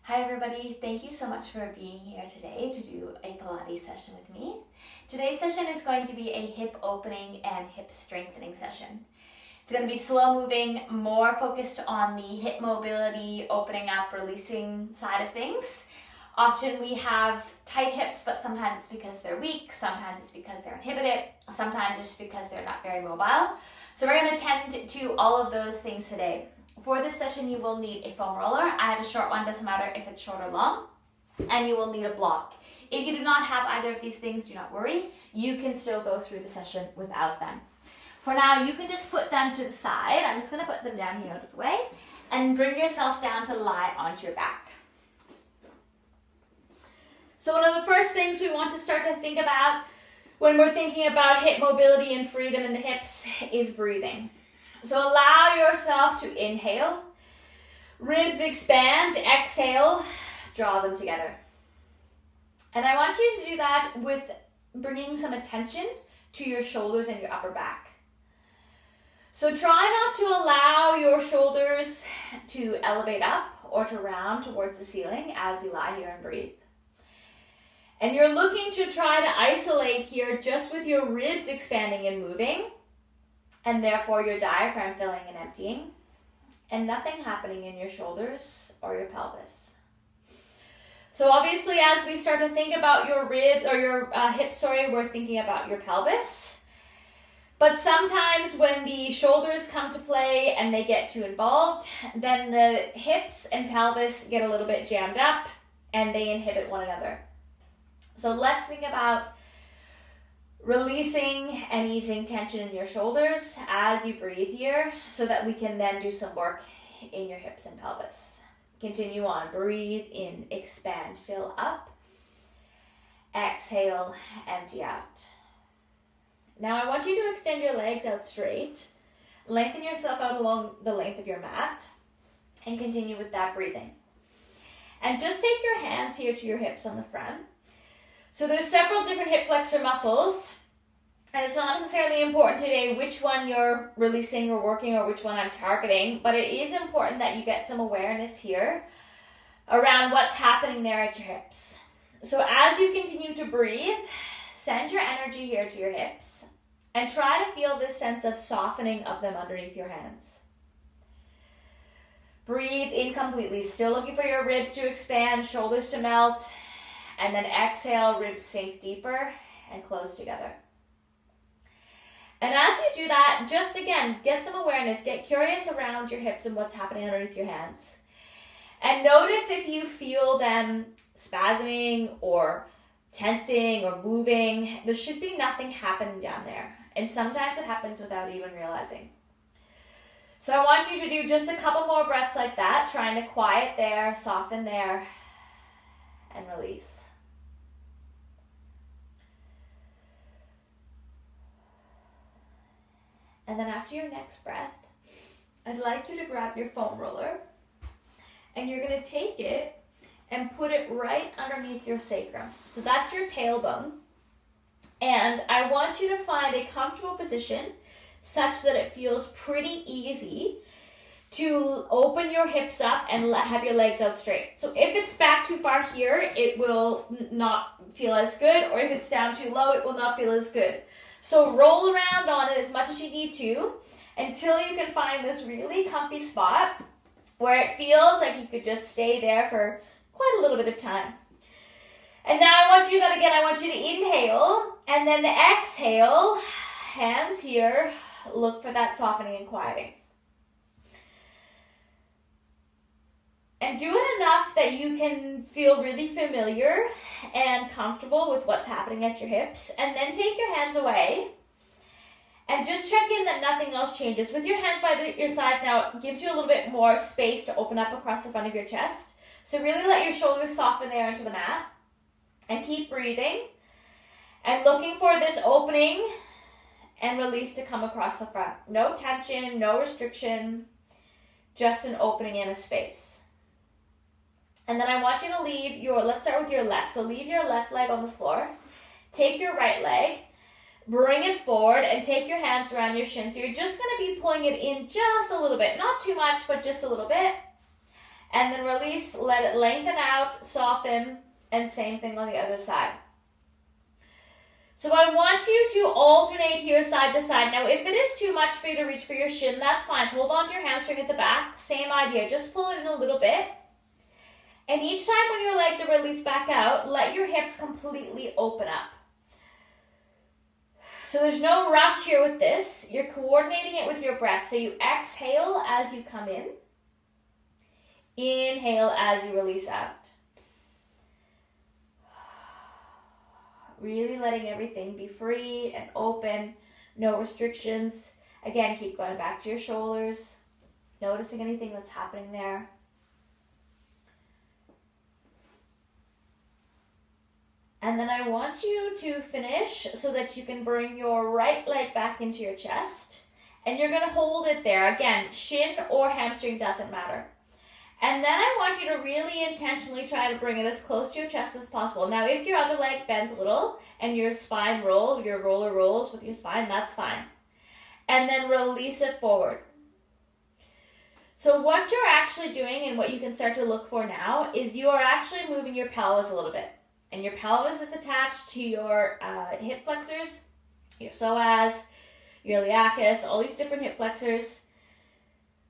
Hi everybody, thank you so much for being here today to do a Pilates session with me. Today's session is going to be a hip opening and hip strengthening session. It's going to be slow moving, more focused on the hip mobility, opening up, releasing side of things. Often we have tight hips, but sometimes it's because they're weak, sometimes it's because they're inhibited, sometimes it's just because they're not very mobile. So we're going to tend to all of those things today. For this session, you will need a foam roller. I have a short one, doesn't matter if it's short or long. And you will need a block. If you do not have either of these things, do not worry. You can still go through the session without them. For now, you can just put them to the side. I'm just going to put them down here out of the way. And bring yourself down to lie onto your back. So one of the first things we want to start to think about when we're thinking about hip mobility and freedom in the hips is breathing. So allow yourself to inhale, ribs expand, exhale, draw them together. And I want you to do that with bringing some attention to your shoulders and your upper back. So try not to allow your shoulders to elevate up or to round towards the ceiling as you lie here and breathe. And you're looking to try to isolate here just with your ribs expanding and moving, and therefore your diaphragm filling and emptying, and nothing happening in your shoulders or your pelvis. So obviously as we start to think about your rib or your hips, we're thinking about your pelvis. But sometimes when the shoulders come to play and they get too involved, then the hips and pelvis get a little bit jammed up and they inhibit one another. So let's think about releasing and easing tension in your shoulders as you breathe here so that we can then do some work in your hips and pelvis. Continue on. Breathe in, expand, fill up. Exhale, empty out. Now I want you to extend your legs out straight. Lengthen yourself out along the length of your mat and continue with that breathing. And just take your hands here to your hips on the front. So there's several different hip flexor muscles, and it's not necessarily important today which one you're releasing or working or which one I'm targeting, but it is important that you get some awareness here around what's happening there at your hips. So as you continue to breathe, send your energy here to your hips and try to feel this sense of softening of them underneath your hands. Breathe in completely, still looking for your ribs to expand, shoulders to melt. And then exhale, ribs sink deeper and close together. And as you do that, just again, get some awareness, get curious around your hips and what's happening underneath your hands. And notice if you feel them spasming or tensing or moving. There should be nothing happening down there. And sometimes it happens without even realizing. So I want you to do just a couple more breaths like that, trying to quiet there, soften there, and release. And then after your next breath, I'd like you to grab your foam roller and you're going to take it and put it right underneath your sacrum. So that's your tailbone. And I want you to find a comfortable position such that it feels pretty easy to open your hips up and have your legs out straight. So if it's back too far here, it will not feel as good, or if it's down too low, it will not feel as good. So roll around on it as much as you need to until you can find this really comfy spot where it feels like you could just stay there for quite a little bit of time. And now I want you to inhale and then exhale, hands here, look for that softening and quieting. And do it enough that you can feel really familiar and comfortable with what's happening at your hips. And then take your hands away and just check in that nothing else changes. With your hands by your sides now, it gives you a little bit more space to open up across the front of your chest. So really let your shoulders soften there into the mat. And keep breathing. And looking for this opening and release to come across the front. No tension, no restriction, just an opening and a space. And then I want you to leave let's start with your left. So leave your left leg on the floor. Take your right leg, bring it forward, and take your hands around your shins. So you're just going to be pulling it in just a little bit. Not too much, but just a little bit. And then release, let it lengthen out, soften, and same thing on the other side. So I want you to alternate here side to side. Now, if it is too much for you to reach for your shin, that's fine. Hold on to your hamstring at the back. Same idea. Just pull it in a little bit. And each time when your legs are released back out, let your hips completely open up. So there's no rush here with this. You're coordinating it with your breath. So you exhale as you come in. Inhale as you release out. Really letting everything be free and open, no restrictions. Again, keep going back to your shoulders, noticing anything that's happening there. And then I want you to finish so that you can bring your right leg back into your chest. And you're going to hold it there. Again, shin or hamstring, doesn't matter. And then I want you to really intentionally try to bring it as close to your chest as possible. Now, if your other leg bends a little and your spine rolls, your roller rolls with your spine, that's fine. And then release it forward. So what you're actually doing and what you can start to look for now is you are actually moving your pelvis a little bit. And your pelvis is attached to your hip flexors, your psoas, your iliacus, all these different hip flexors.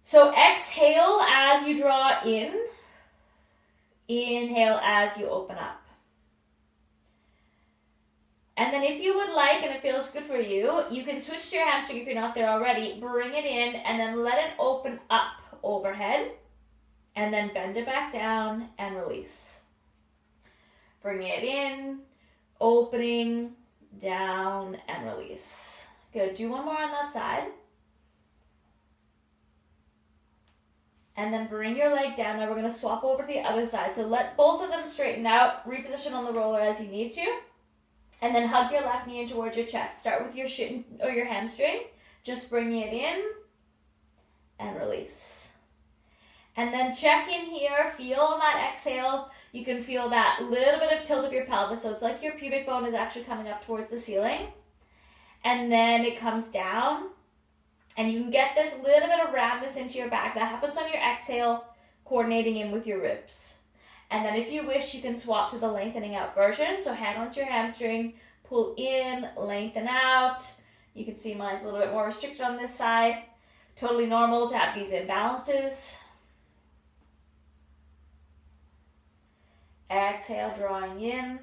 So exhale as you draw in. Inhale as you open up. And then if you would like, and it feels good for you, you can switch to your hamstring if you're not there already. Bring it in and then let it open up overhead. And then bend it back down and release. Bring it in, opening, down, and release. Good. Do one more on that side. And then bring your leg down. Now we're going to swap over to the other side. So let both of them straighten out. Reposition on the roller as you need to. And then hug your left knee in towards your chest. Start with your shin or your hamstring. Just bring it in and release. And then check in here. Feel on that exhale. You can feel that little bit of tilt of your pelvis. So it's like your pubic bone is actually coming up towards the ceiling. And then it comes down. And you can get this little bit of roundness into your back. That happens on your exhale, coordinating in with your ribs. And then if you wish, you can swap to the lengthening out version. So hand onto your hamstring, pull in, lengthen out. You can see mine's a little bit more restricted on this side. Totally normal to have these imbalances. Exhale, drawing in.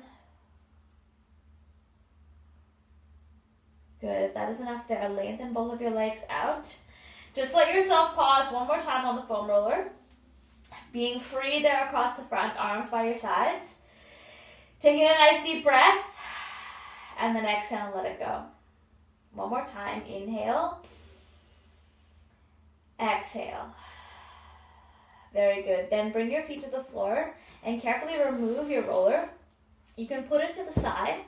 Good, that is enough there. Lengthen both of your legs out. Just let yourself pause one more time on the foam roller. Being free there across the front, arms by your sides. Taking a nice deep breath. And then exhale and let it go. One more time, inhale. Exhale. Very good. Then bring your feet to the floor and carefully remove your roller. You can put it to the side.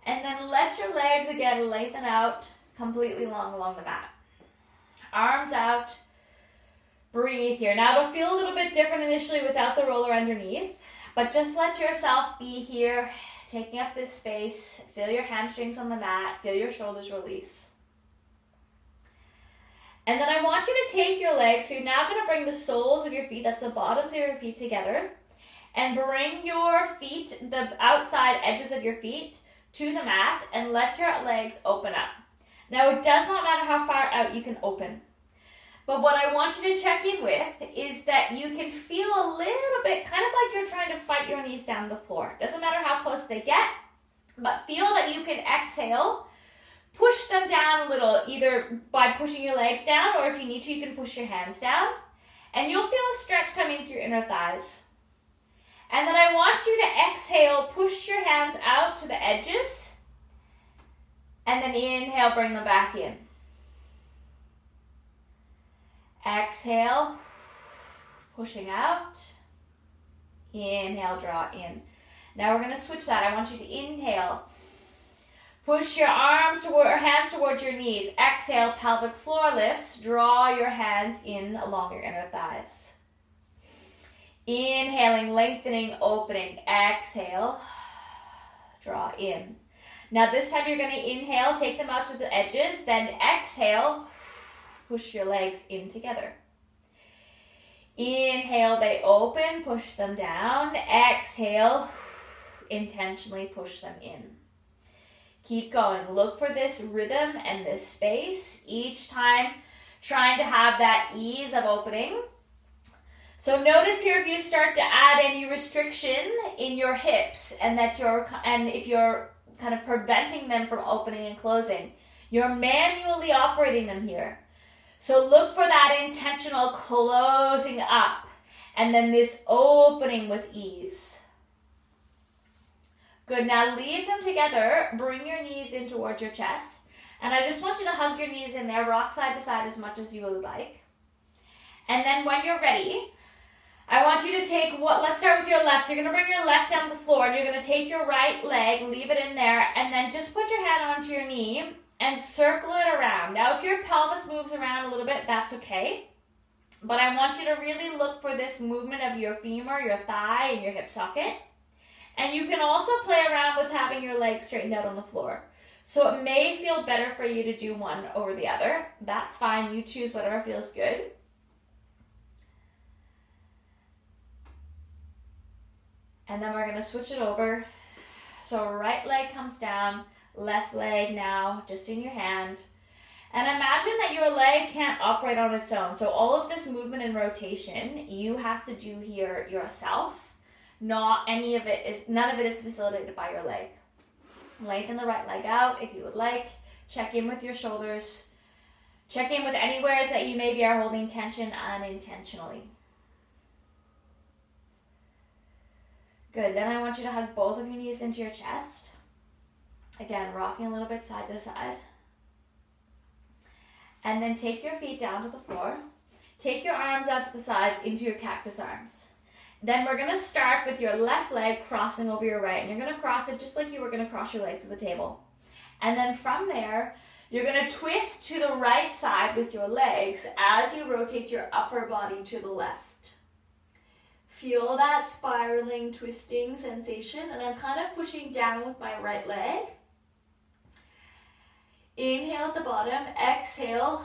And then let your legs again lengthen out completely long along the mat. Arms out. Breathe here. Now it'll feel a little bit different initially without the roller underneath, but just let yourself be here, taking up this space. Feel your hamstrings on the mat. Feel your shoulders release. And then I want you to take your legs. So you're now going to bring the soles of your feet, that's the bottoms of your feet, together. And bring your feet, the outside edges of your feet, to the mat and let your legs open up. Now it does not matter how far out you can open. But what I want you to check in with is that you can feel a little bit, kind of like you're trying to fight your knees down the floor. Doesn't matter how close they get, but feel that you can exhale, push them down a little, either by pushing your legs down, or if you need to, you can push your hands down. And you'll feel a stretch coming into your inner thighs. And then I want you to exhale, push your hands out to the edges. And then inhale, bring them back in. Exhale, pushing out. Inhale, draw in. Now we're going to switch that. I want you to inhale. Push your hands towards your knees. Exhale, pelvic floor lifts. Draw your hands in along your inner thighs. Inhaling, lengthening, opening. Exhale, draw in. Now this time you're going to inhale, take them out to the edges, then exhale, push your legs in together. Inhale, they open, push them down. Exhale, intentionally push them in. Keep going. Look for this rhythm and this space. Each time trying to have that ease of opening. So notice here if you start to add any restriction in your hips and if you're kind of preventing them from opening and closing, you're manually operating them here. So look for that intentional closing up and then this opening with ease. Good, now leave them together, bring your knees in towards your chest, and I just want you to hug your knees in there, rock side to side as much as you would like. And then when you're ready, I want you to let's start with your left. So you're going to bring your left down to the floor, and you're going to take your right leg, leave it in there, and then just put your hand onto your knee and circle it around. Now if your pelvis moves around a little bit, that's okay. But I want you to really look for this movement of your femur, your thigh, and your hip socket. And you can also play around with having your legs straightened out on the floor. So it may feel better for you to do one over the other. That's fine. You choose whatever feels good. And then we're going to switch it over. So right leg comes down, left leg now just in your hand. And imagine that your leg can't operate on its own. So all of this movement and rotation you have to do here yourself. None of it is facilitated by your leg. Lengthen the right leg out if you would like. Check in with your shoulders. Check in with anywhere that you maybe are holding tension unintentionally. Good, then I want you to hug both of your knees into your chest. Again, rocking a little bit side to side. And then take your feet down to the floor. Take your arms out to the sides into your cactus arms. Then we're going to start with your left leg crossing over your right. And you're going to cross it just like you were going to cross your legs at the table. And then from there, you're going to twist to the right side with your legs as you rotate your upper body to the left. Feel that spiraling, twisting sensation. And I'm kind of pushing down with my right leg. Inhale at the bottom. Exhale.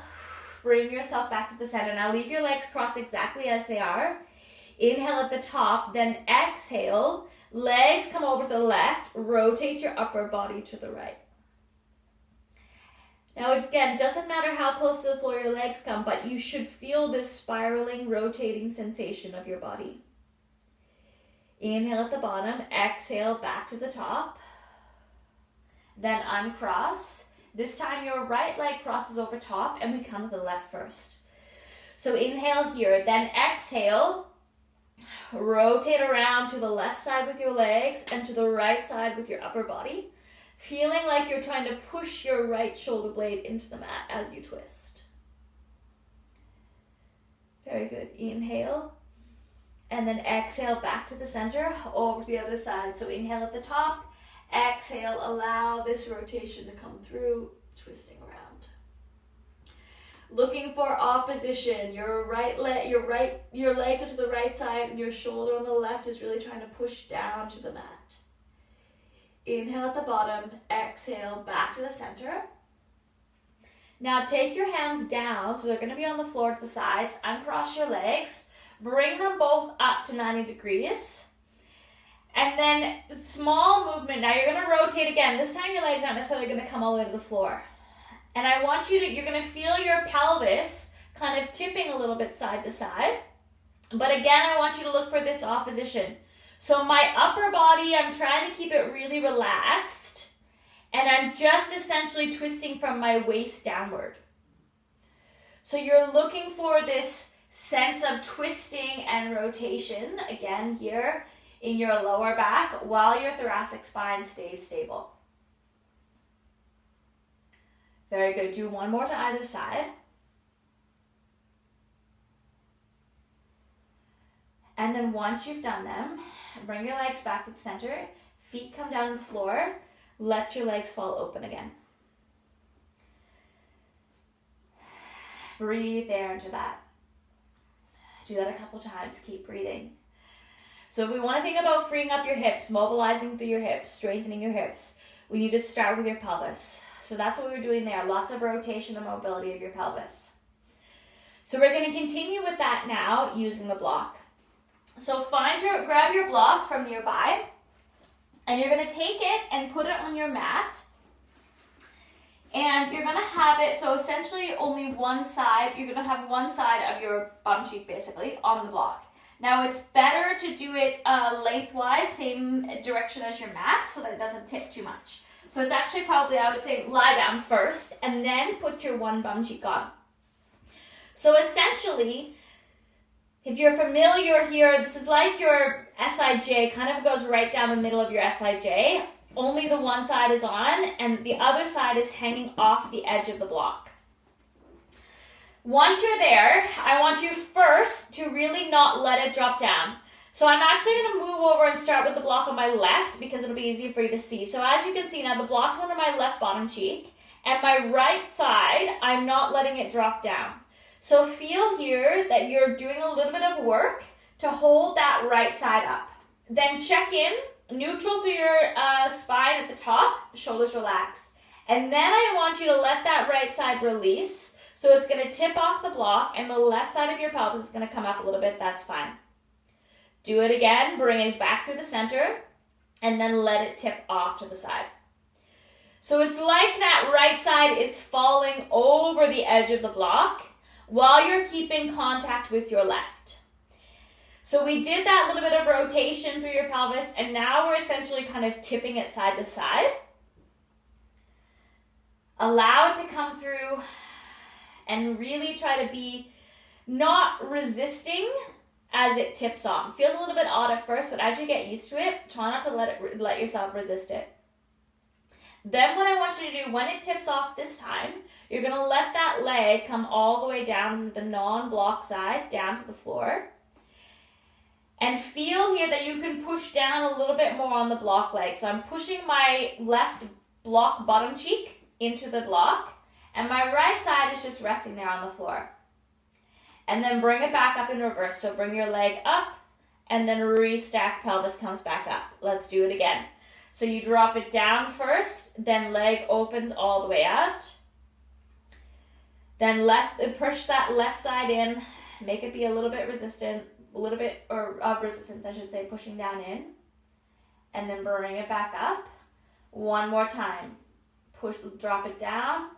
Bring yourself back to the center. Now leave your legs crossed exactly as they are. Inhale at the top, then exhale, legs come over to the left, rotate your upper body to the right. Now again, doesn't matter how close to the floor your legs come, but you should feel this spiraling, rotating sensation of your body. Inhale at the bottom, exhale back to the top, then uncross. This time your right leg crosses over top and we come to the left first. So inhale here, then exhale. Rotate around to the left side with your legs and to the right side with your upper body, feeling like you're trying to push your right shoulder blade into the mat as you twist. Very good. Inhale. And then exhale back to the center, over to the other side. So inhale at the top, exhale, allow this rotation to come through, twisting around. Looking for opposition. Your legs are to the right side and your shoulder on the left is really trying to push down to the mat. Inhale at the bottom, exhale back to the center. Now take your hands down, so they're going to be on the floor to the sides. Uncross your legs, bring them both up to 90 degrees. And then small movement. Now you're going to rotate again. This time your legs aren't necessarily going to come all the way to the floor. And I want you're going to feel your pelvis kind of tipping a little bit side to side. But again, I want you to look for this opposition. So my upper body, I'm trying to keep it really relaxed. And I'm just essentially twisting from my waist downward. So you're looking for this sense of twisting and rotation, again here in your lower back, while your thoracic spine stays stable. Very good. Do one more to either side. And then once you've done them, bring your legs back to the center. Feet come down to the floor. Let your legs fall open again. Breathe there into that. Do that a couple times. Keep breathing. So if we want to think about freeing up your hips, mobilizing through your hips, strengthening your hips, we need to start with your pelvis. So that's what we were doing there. Lots of rotation and mobility of your pelvis. So we're going to continue with that now using the block. So grab your block from nearby, and you're going to take it and put it on your mat. And you're going to have it, so essentially only one side, you're going to have one side of your bum cheek basically on the block. Now it's better to do it lengthwise, same direction as your mat, so that it doesn't tip too much. So it's actually probably, I would say, lie down first and then put your one bum cheek on. So essentially, if you're familiar here, this is like your SIJ, kind of goes right down the middle of your SIJ. Only the one side is on and the other side is hanging off the edge of the block. Once you're there, I want you first to really not let it drop down. So I'm actually going to move over and start with the block on my left because it'll be easier for you to see. So as you can see now, the block is under my left bottom cheek, and my right side, I'm not letting it drop down. So feel here that you're doing a little bit of work to hold that right side up. Then check in, neutral through your spine at the top, shoulders relaxed. And then I want you to let that right side release. So it's going to tip off the block and the left side of your pelvis is going to come up a little bit. That's fine. Do it again. Bring it back through the center and then let it tip off to the side. So it's like that right side is falling over the edge of the block while you're keeping contact with your left. So we did that little bit of rotation through your pelvis, and now we're essentially kind of tipping it side to side. Allow it to come through and really try to be not resisting as it tips off. It feels a little bit odd at first, but as you get used to it, try not to let yourself resist it. Then what I want you to do, when it tips off this time, you're going to let that leg come all the way down. This is the non-block side, down to the floor. And feel here that you can push down a little bit more on the block leg. So I'm pushing my left block bottom cheek into the block, and my right side is just resting there on the floor. And then bring it back up in reverse. So bring your leg up, and then restack pelvis comes back up. Let's do it again. So you drop it down first, then leg opens all the way out. Then push that left side in, make it be a little bit resistant, of resistance, I should say, pushing down in. And then bring it back up. One more time. Drop it down,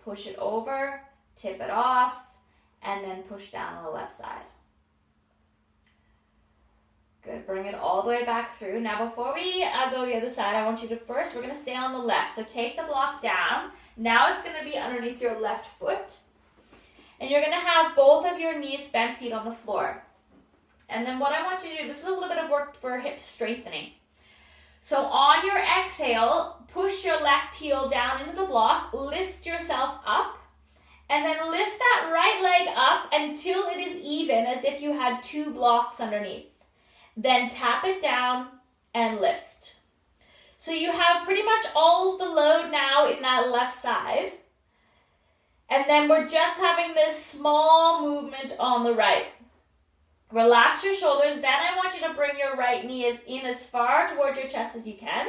push it over, tip it off, and then push down on the left side. Good, bring it all the way back through. Now before we go to the other side, I want you to we're going to stay on the left. So take the block down. Now it's going to be underneath your left foot. And you're going to have both of your knees bent, feet on the floor. And then what I want you to do, this is a little bit of work for hip strengthening. So on your exhale, push your left heel down into the block, lift yourself up, and then lift that right leg up until it is even, as if you had two blocks underneath. Then tap it down and lift. So you have pretty much all of the load now in that left side. And then we're just having this small movement on the right. Relax your shoulders. Then I want you to bring your right knee in as far towards your chest as you can.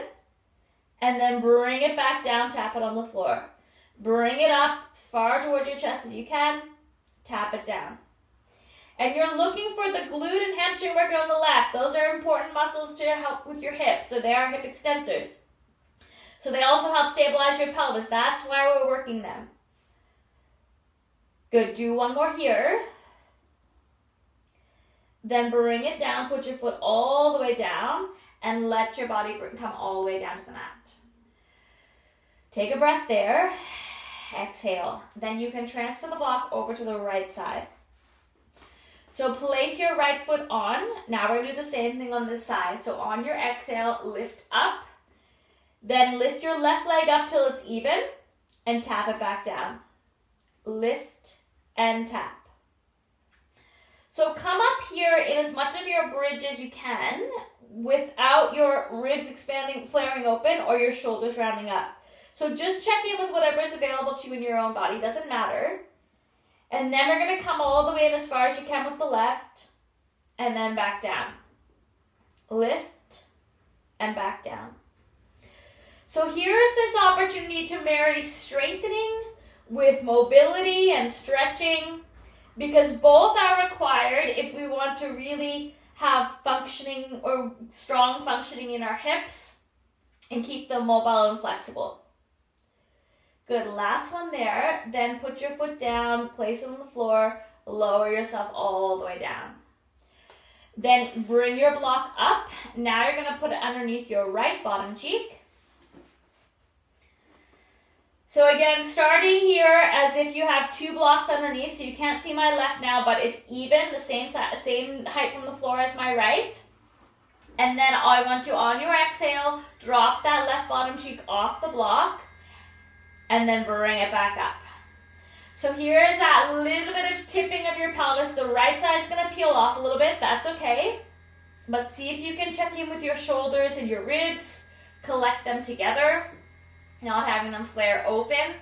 And then bring it back down, tap it on the floor. Bring it up far towards your chest as you can. Tap it down. And you're looking for the glute and hamstring working on the left. Those are important muscles to help with your hips. So they are hip extensors. So they also help stabilize your pelvis. That's why we're working them. Good. Do one more here. Then bring it down. Put your foot all the way down and let your body come all the way down to the mat. Take a breath there. Exhale. Then you can transfer the block over to the right side. So place your right foot on. Now we're going to do the same thing on this side. So on your exhale, lift up. Then lift your left leg up till it's even and tap it back down. Lift and tap. So come up here in as much of your bridge as you can without your ribs expanding, flaring open, or your shoulders rounding up. So just check in with whatever is available to you in your own body. Doesn't matter. And then we're going to come all the way in as far as you can with the left, and then back down. Lift, and back down. So here's this opportunity to marry strengthening with mobility and stretching. because both are required if we want to really have functioning or strong functioning in our hips and keep them mobile and flexible. Good, last one there. Then put your foot down, place it on the floor, lower yourself all the way down. Then bring your block up. Now you're gonna put it underneath your right bottom cheek. So again, starting here as if you have two blocks underneath, so you can't see my left now, but it's even, the same height from the floor as my right. And then I want you on your exhale, drop that left bottom cheek off the block, and then bring it back up. So here's that little bit of tipping of your pelvis. The right side's gonna peel off a little bit, that's okay. But see if you can check in with your shoulders and your ribs, collect them together, not having them flare open.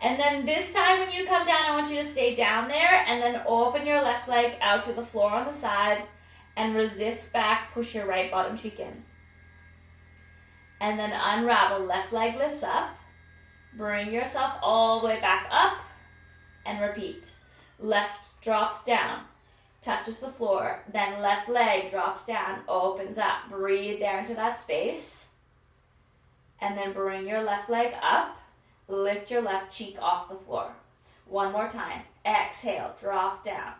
And then this time when you come down, I want you to stay down there and then open your left leg out to the floor on the side and resist back, push your right bottom cheek in. And then unravel, left leg lifts up, bring yourself all the way back up and repeat. Left drops down, touches the floor, then left leg drops down, opens up, breathe there into that space. And then bring your left leg up, lift your left cheek off the floor. One more time. Exhale, drop down,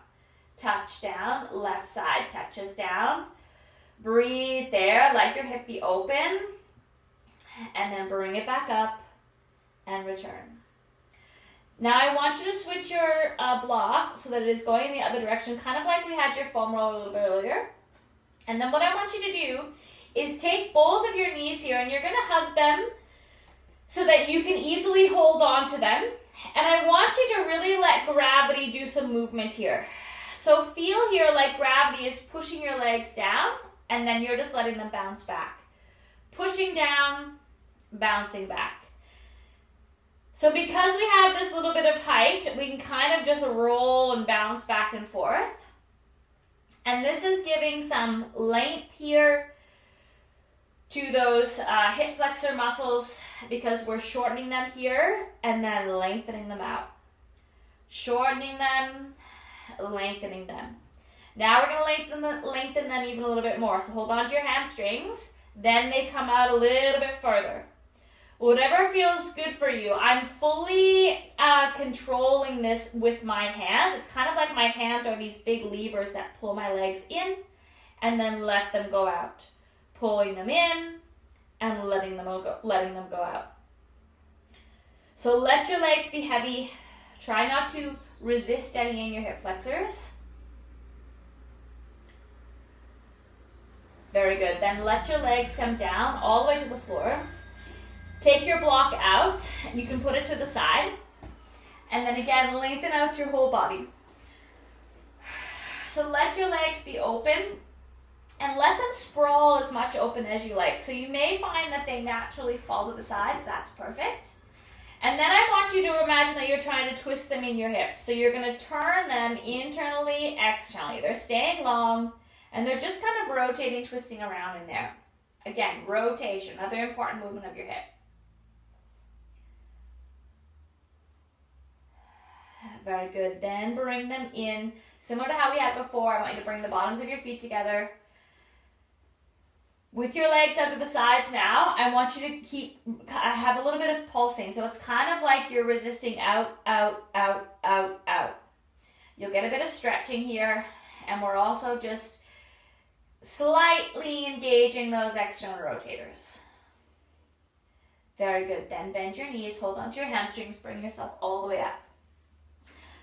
touch down, left side touches down. Breathe there, let your hip be open. And then bring it back up and return. Now I want you to switch your block so that it is going in the other direction, kind of like we had your foam roll a little bit earlier. And then what I want you to do is take both of your knees here and you're going to hug them so that you can easily hold on to them. And I want you to really let gravity do some movement here. So feel here like gravity is pushing your legs down and then you're just letting them bounce back. Pushing down, bouncing back. So because we have this little bit of height, we can kind of just roll and bounce back and forth. And this is giving some length here to those hip flexor muscles because we're shortening them here and then lengthening them out. Shortening them, lengthening them. Now we're going to lengthen them even a little bit more. So hold on to your hamstrings. Then they come out a little bit further. Whatever feels good for you. I'm fully controlling this with my hands. It's kind of like my hands are these big levers that pull my legs in and then let them go out. Pulling them in and letting them go out. So let your legs be heavy. Try not to resist any in your hip flexors. Very good. Then let your legs come down all the way to the floor. Take your block out. You can put it to the side. And then again, lengthen out your whole body. So let your legs be open. And let them sprawl as much open as you like. So you may find that they naturally fall to the sides. That's perfect. And then I want you to imagine that you're trying to twist them in your hips. So you're going to turn them internally, externally. They're staying long, and they're just kind of rotating, twisting around in there. Again, rotation, another important movement of your hip. Very good. Then bring them in. Similar to how we had before, I want you to bring the bottoms of your feet together. With your legs out to the sides now, I want you to have a little bit of pulsing. So it's kind of like you're resisting out, out, out, out, out. You'll get a bit of stretching here. And we're also just slightly engaging those external rotators. Very good. Then bend your knees, hold on to your hamstrings, bring yourself all the way up.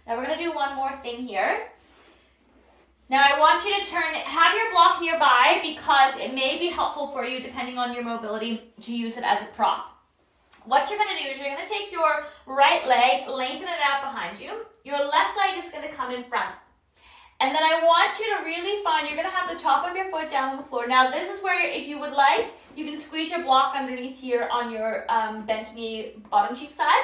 Now we're going to do one more thing here. Now I want you to have your block nearby because it may be helpful for you, depending on your mobility, to use it as a prop. What you're going to do is you're going to take your right leg, lengthen it out behind you. Your left leg is going to come in front. And then I want you to really find, you're going to have the top of your foot down on the floor. Now this is where, if you would like, you can squeeze your block underneath here on your bent knee bottom cheek side.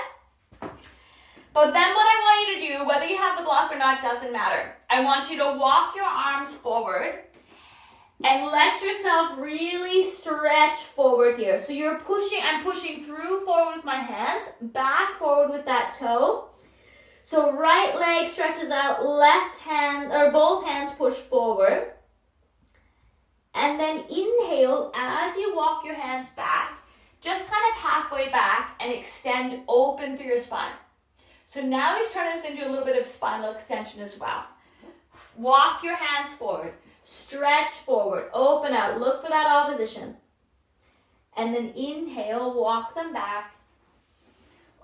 But then what I want you to do, whether you have the block or not, doesn't matter. I want you to walk your arms forward and let yourself really stretch forward here. So you're pushing, I'm pushing through forward with my hands, back forward with that toe. So right leg stretches out, left hand, or both hands push forward. And then inhale as you walk your hands back, just kind of halfway back and extend open through your spine. So now we've turned this into a little bit of spinal extension as well. Walk your hands forward, stretch forward, open out, look for that opposition. And then inhale, walk them back,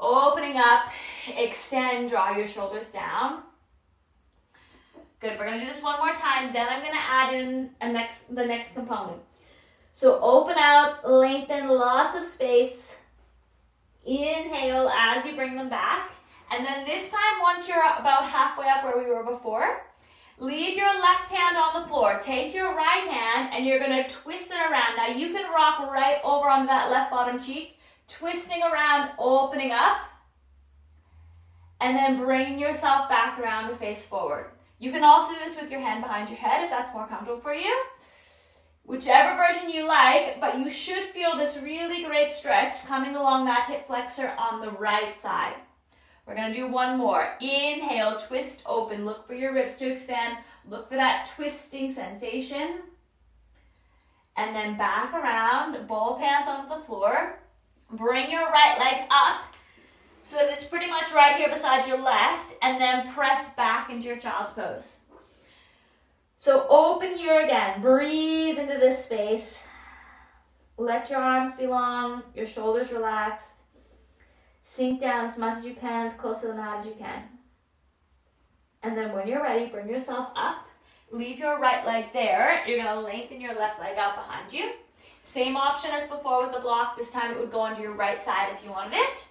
opening up, extend, draw your shoulders down. Good, we're gonna do this one more time, then I'm gonna add in the next component. So open out, lengthen, lots of space. Inhale as you bring them back. And then this time, once you're about halfway up where we were before, leave your left hand on the floor. Take your right hand and you're gonna twist it around. Now you can rock right over onto that left bottom cheek, twisting around, opening up, and then bringing yourself back around to face forward. You can also do this with your hand behind your head if that's more comfortable for you. Whichever version you like, but you should feel this really great stretch coming along that hip flexor on the right side. We're gonna do one more. Inhale, twist open, look for your ribs to expand, look for that twisting sensation. And then back around, both hands onto the floor. Bring your right leg up so that it's pretty much right here beside your left, and then press back into your child's pose. So open here again, breathe into this space. Let your arms be long, your shoulders relaxed. Sink down as much as you can, as close to the mat as you can. And then when you're ready, bring yourself up. Leave your right leg there. You're gonna lengthen your left leg out behind you. Same option as before with the block. This time it would go onto your right side if you wanted it.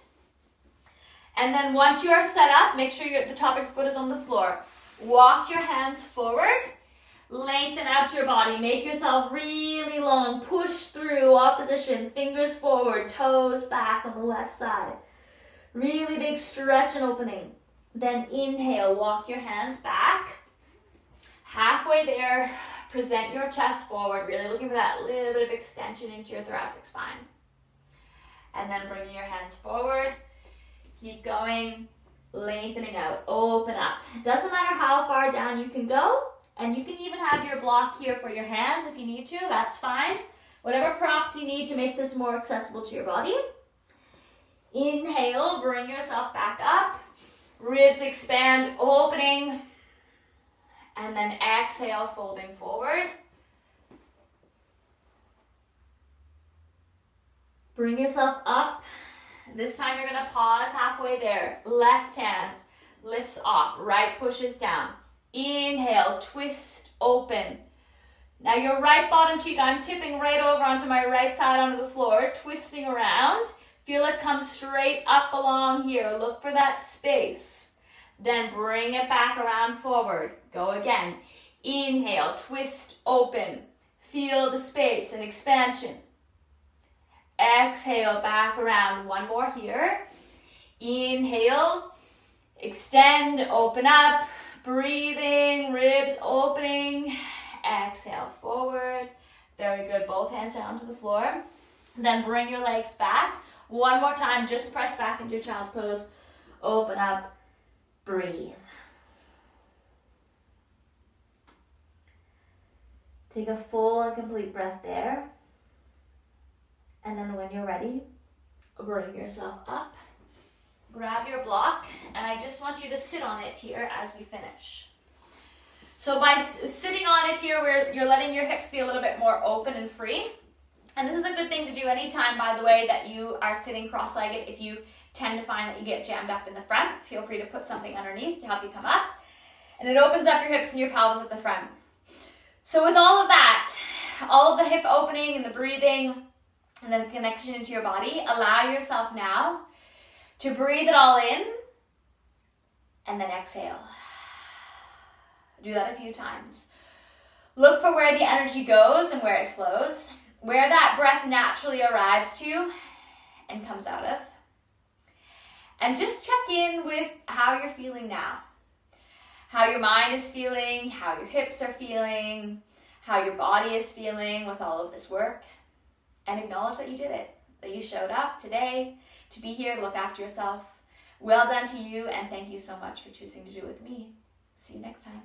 And then once you are set up, make sure the top of your foot is on the floor. Walk your hands forward. Lengthen out your body. Make yourself really long. Push through opposition. Fingers forward, toes back on the left side. Really big stretch and opening. Then inhale, walk your hands back. Halfway there, present your chest forward, really looking for that little bit of extension into your thoracic spine. And then bringing your hands forward. Keep going, lengthening out, open up. Doesn't matter how far down you can go, and you can even have your block here for your hands if you need to, that's fine. Whatever props you need to make this more accessible to your body. Inhale, bring yourself back up. Ribs expand, opening. And then exhale, folding forward. Bring yourself up. This time you're gonna pause halfway there. Left hand lifts off, right pushes down. Inhale, twist, open. Now your right bottom cheek, I'm tipping right over onto my right side onto the floor, twisting around. Feel it come straight up along here. Look for that space. Then bring it back around forward. Go again. Inhale, twist, open. Feel the space and expansion. Exhale, back around. One more here. Inhale, extend, open up. Breathing, ribs opening. Exhale, forward. Very good. Both hands down to the floor. Then bring your legs back. One more time, just press back into your child's pose. Open up, breathe. Take a full and complete breath there. And then when you're ready, bring yourself up. Grab your block, and I just want you to sit on it here as we finish. So by sitting on it here, you're letting your hips be a little bit more open and free. And this is a good thing to do anytime, by the way, that you are sitting cross-legged. If you tend to find that you get jammed up in the front, feel free to put something underneath to help you come up. And it opens up your hips and your pelvis at the front. So with all of that, all of the hip opening and the breathing and the connection into your body, allow yourself now to breathe it all in and then exhale. Do that a few times. Look for where the energy goes and where it flows, where that breath naturally arrives to and comes out of. And just check in with how you're feeling now. How your mind is feeling, how your hips are feeling, how your body is feeling with all of this work. And acknowledge that you did it, that you showed up today to be here to look after yourself. Well done to you, and thank you so much for choosing to do it with me. See you next time.